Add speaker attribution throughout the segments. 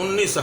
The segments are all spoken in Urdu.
Speaker 1: 19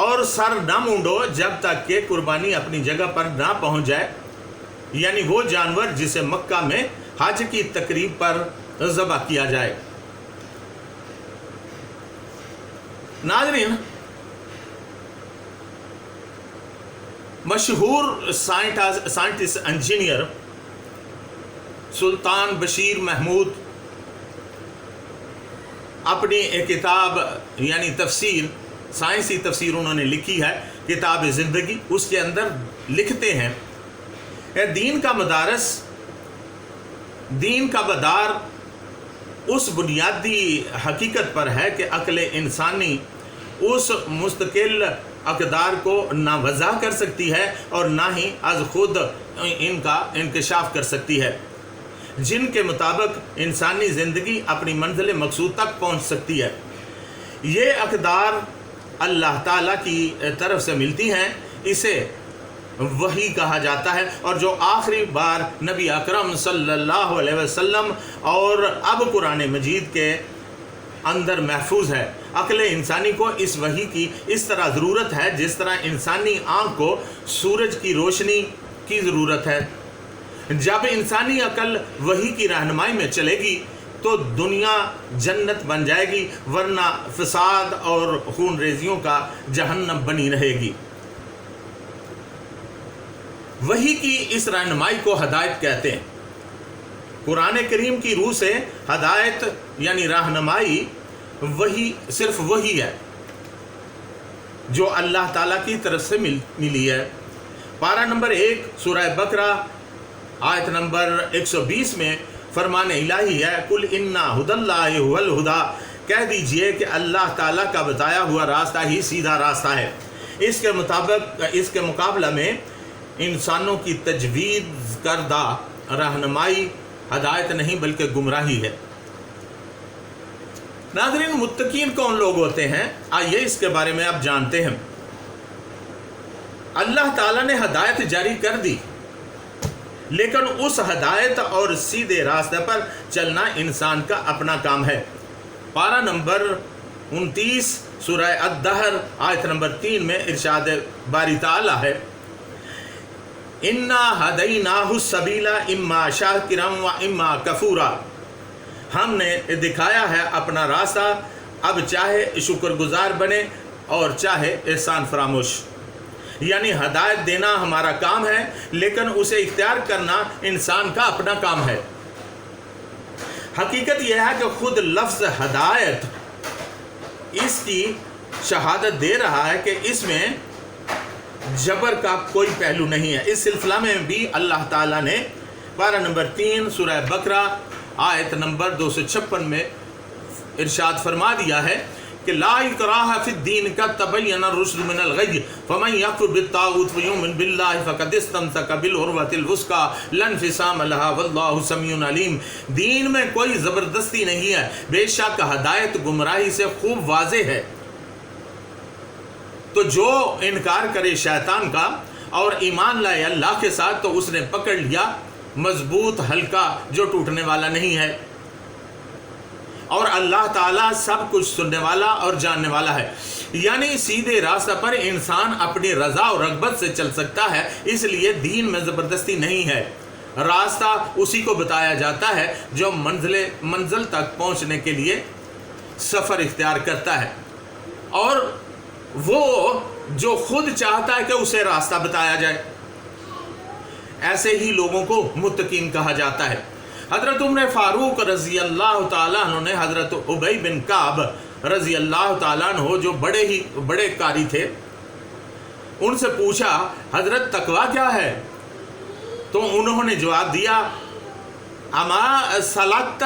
Speaker 1: اور سر نہ مونڈو جب تک کہ قربانی اپنی جگہ پر نہ پہنچ جائے، یعنی وہ جانور جسے مکہ میں حج کی تقریب پر ذبح کیا جائے۔ ناظرین، مشہور سائنٹسٹ انجینئر سلطان بشیر محمود اپنی ایک کتاب یعنی تفسیر، سائنسی تفسیر انہوں نے لکھی ہے، کتاب زندگی، اس کے اندر لکھتے ہیں دین کا مدارس، دین کا مدار اس بنیادی حقیقت پر ہے کہ عقل انسانی اس مستقل اقدار کو نہ وضع کر سکتی ہے اور نہ ہی از خود ان کا انکشاف کر سکتی ہے، جن کے مطابق انسانی زندگی اپنی منزل مقصود تک پہنچ سکتی ہے۔ یہ اقدار اللہ تعالیٰ کی طرف سے ملتی ہیں، اسے وحی کہا جاتا ہے، اور جو آخری بار نبی اکرم صلی اللہ علیہ وسلم اور اب قرآن مجید کے اندر محفوظ ہے۔ عقل انسانی کو اس وحی کی اس طرح ضرورت ہے جس طرح انسانی آنکھ کو سورج کی روشنی کی ضرورت ہے۔ جب انسانی عقل وحی کی رہنمائی میں چلے گی تو دنیا جنت بن جائے گی، ورنہ فساد اور خون ریزیوں کا جہنم بنی رہے گی۔ وحی کی اس رہنمائی کو ہدایت کہتے ہیں۔ قرآن کریم کی روح سے ہدایت یعنی رہنمائی وہی صرف وہی ہے جو اللہ تعالیٰ کی طرف سے ملی ہے۔ پارہ نمبر 1 سورہ بقرہ آیت نمبر 120 میں فرمان الہی ہے، قُلْ إِنَّ هُدَى اللَّهِ هُوَ الْهُدَى، کہہ دیجئے کہ اللہ تعالیٰ کا بتایا ہوا راستہ ہی سیدھا راستہ ہے۔ اس کے مطابق اس کے مقابلہ میں انسانوں کی تجویز کردہ رہنمائی ہدایت نہیں بلکہ گمراہی ہے۔ ناظرین، متقین کون لوگ ہوتے ہیں؟ آئیے اس کے بارے میں آپ جانتے ہیں۔ اللہ تعالیٰ نے ہدایت جاری کر دی، لیکن اس ہدایت اور سیدھے راستے پر چلنا انسان کا اپنا کام ہے۔ پارہ نمبر 29 سورہ الدہر آیت نمبر 3 میں ارشاد باری تعالیٰ ہے، اِنَّا هَدَيْنَاهُ السَّبِيلَ إِمَّا شَاكِرًا وَإِمَّا كَفُورًا، ہم نے دکھایا ہے اپنا راستہ، اب چاہے شکر گزار بنے اور چاہے احسان فراموش۔ یعنی ہدایت دینا ہمارا کام ہے، لیکن اسے اختیار کرنا انسان کا اپنا کام ہے۔ حقیقت یہ ہے کہ خود لفظ ہدایت اس کی شہادت دے رہا ہے کہ اس میں جبر کا کوئی پہلو نہیں ہے۔ اس سلسلہ میں بھی اللہ تعالیٰ نے پارہ نمبر 3 سورہ بقرہ آیت نمبر 256 میں ارشاد فرما دیا ہے کہ لا اکراہ فی الدین قد تبین الرشد من الغی فمن یکفر بالطاغوت ویؤمن باللہ فقد استمسک بالعروۃ الوثقی لا انفصام لها واللہ سمیع علیم۔ دین میں کوئی زبردستی نہیں ہے، بے شک ہدایت گمراہی سے خوب واضح ہے۔ تو جو انکار کرے شیطان کا اور ایمان لائے اللہ کے ساتھ تو اس نے پکڑ لیا مضبوط حلقہ جو ٹوٹنے والا نہیں ہے، اور اللہ تعالیٰ سب کچھ سننے والا اور جاننے والا ہے۔ یعنی سیدھے راستہ پر انسان اپنی رضا اور رغبت سے چل سکتا ہے، اس لیے دین میں زبردستی نہیں ہے۔ راستہ اسی کو بتایا جاتا ہے جو منزل تک پہنچنے کے لیے سفر اختیار کرتا ہے، اور وہ جو خود چاہتا ہے کہ اسے راستہ بتایا جائے۔ ایسے ہی لوگوں کو متقین کہا جاتا ہے۔ حضرت عمر فاروق رضی اللہ تعالیٰ عنہ نے حضرت ابی بن کعب رضی اللہ تعالیٰ عنہ جو بڑے قاری تھے، ان سے پوچھا حضرت تقویٰ کیا ہے؟ تو انہوں نے جواب دیا، اما سلکت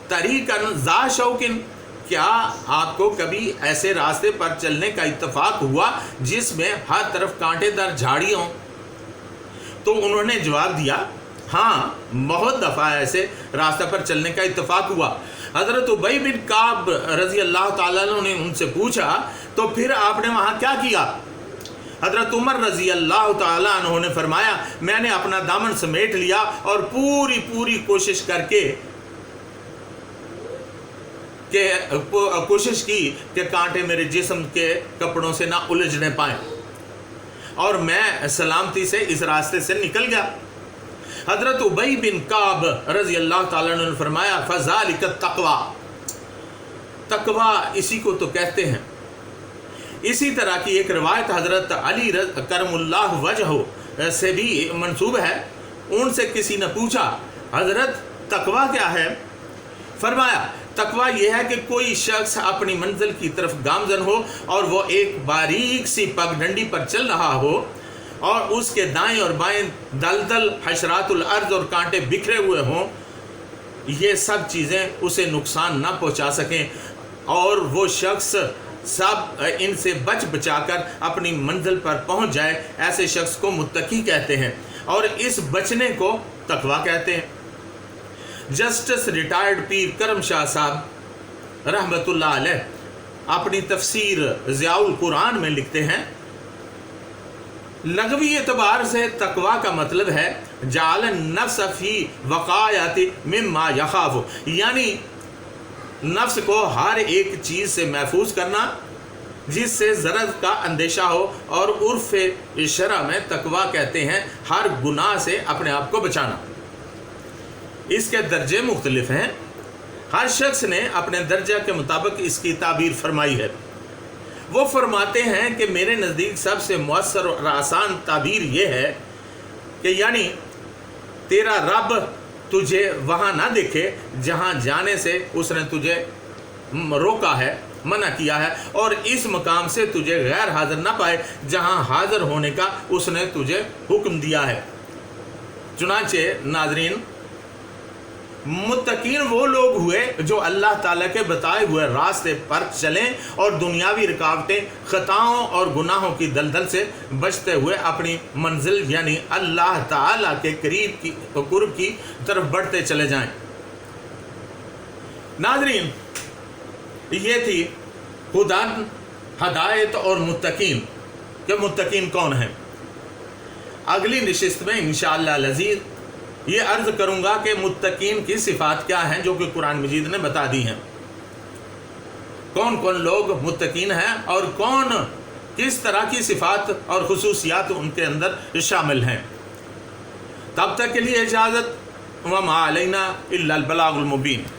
Speaker 1: طریقا ذا شوک، کیا آپ کو کبھی ایسے راستے پر چلنے کا اتفاق ہوا جس میں ہر طرف کانٹے دار جھاڑی ہوں؟ تو انہوں نے جواب دیا، ہاں بہت دفعہ ایسے راستہ پر چلنے کا اتفاق ہوا۔ حضرت ابی بن کعب رضی اللہ تعالیٰ عنہ نے ان سے پوچھا، تو پھر آپ نے وہاں کیا کیا؟ حضرت عمر رضی اللہ تعالیٰ عنہ نے فرمایا، میں نے اپنا دامن سمیٹ لیا اور پوری کوشش کر کے کہ کوشش کی کہ کانٹے میرے جسم کے کپڑوں سے نہ الجھنے پائیں، اور میں سلامتی سے اس راستے سے نکل گیا۔ حضرت ابی بن کعب رضی اللہ تعالیٰ عنہ نے فرمایا فذالک التقوی، تقوی اسی کو تو کہتے ہیں۔ اسی طرح کی ایک روایت حضرت علی کرم اللہ وجہ سے بھی منسوب ہے۔ ان سے کسی نے پوچھا حضرت تقوی کیا ہے؟ فرمایا تقوی یہ ہے کہ کوئی شخص اپنی منزل کی طرف گامزن ہو اور وہ ایک باریک سی پگ ڈنڈی پر چل رہا ہو اور اس کے دائیں اور بائیں دلدل حشرات الارض اور کانٹے بکھرے ہوئے ہوں، یہ سب چیزیں اسے نقصان نہ پہنچا سکیں، اور وہ شخص سب ان سے بچ بچا کر اپنی منزل پر پہنچ جائے، ایسے شخص کو متقی کہتے ہیں، اور اس بچنے کو تقوی کہتے ہیں۔ جسٹس ریٹائرڈ پیر کرم شاہ صاحب رحمۃ اللہ علیہ اپنی تفسیر ضیاء القرآن میں لکھتے ہیں لغوی اعتبار سے تقوی کا مطلب ہے جعل النفس فی وقایت مما یخاف، یعنی نفس کو ہر ایک چیز سے محفوظ کرنا جس سے ضرر کا اندیشہ ہو، اور عرف شرع میں تقوی کہتے ہیں ہر گناہ سے اپنے آپ کو بچانا۔ اس کے درجے مختلف ہیں، ہر شخص نے اپنے درجہ کے مطابق اس کی تعبیر فرمائی ہے۔ وہ فرماتے ہیں کہ میرے نزدیک سب سے مؤثر اور آسان تعبیر یہ ہے کہ یعنی تیرا رب تجھے وہاں نہ دیکھے جہاں جانے سے اس نے تجھے روکا ہے، منع کیا ہے، اور اس مقام سے تجھے غیر حاضر نہ پائے جہاں حاضر ہونے کا اس نے تجھے حکم دیا ہے۔ چنانچہ ناظرین، متقین وہ لوگ ہوئے جو اللہ تعالیٰ کے بتائے ہوئے راستے پر چلیں اور دنیاوی رکاوٹیں، خطاؤں اور گناہوں کی دلدل سے بچتے ہوئے اپنی منزل یعنی اللہ تعالیٰ کے قرب کی طرف بڑھتے چلے جائیں۔ ناظرین، یہ تھی ہدن، ہدایت اور متقین کہ متقین کون ہیں۔ اگلی نشست میں انشاءاللہ العزیز یہ عرض کروں گا کہ متقین کی صفات کیا ہیں جو کہ قرآن مجید نے بتا دی ہیں، کون کون لوگ متقین ہیں اور کون کس طرح کی صفات اور خصوصیات ان کے اندر شامل ہیں۔ تب تک کے لیے اجازت، وما علینا الا البلاغ المبین۔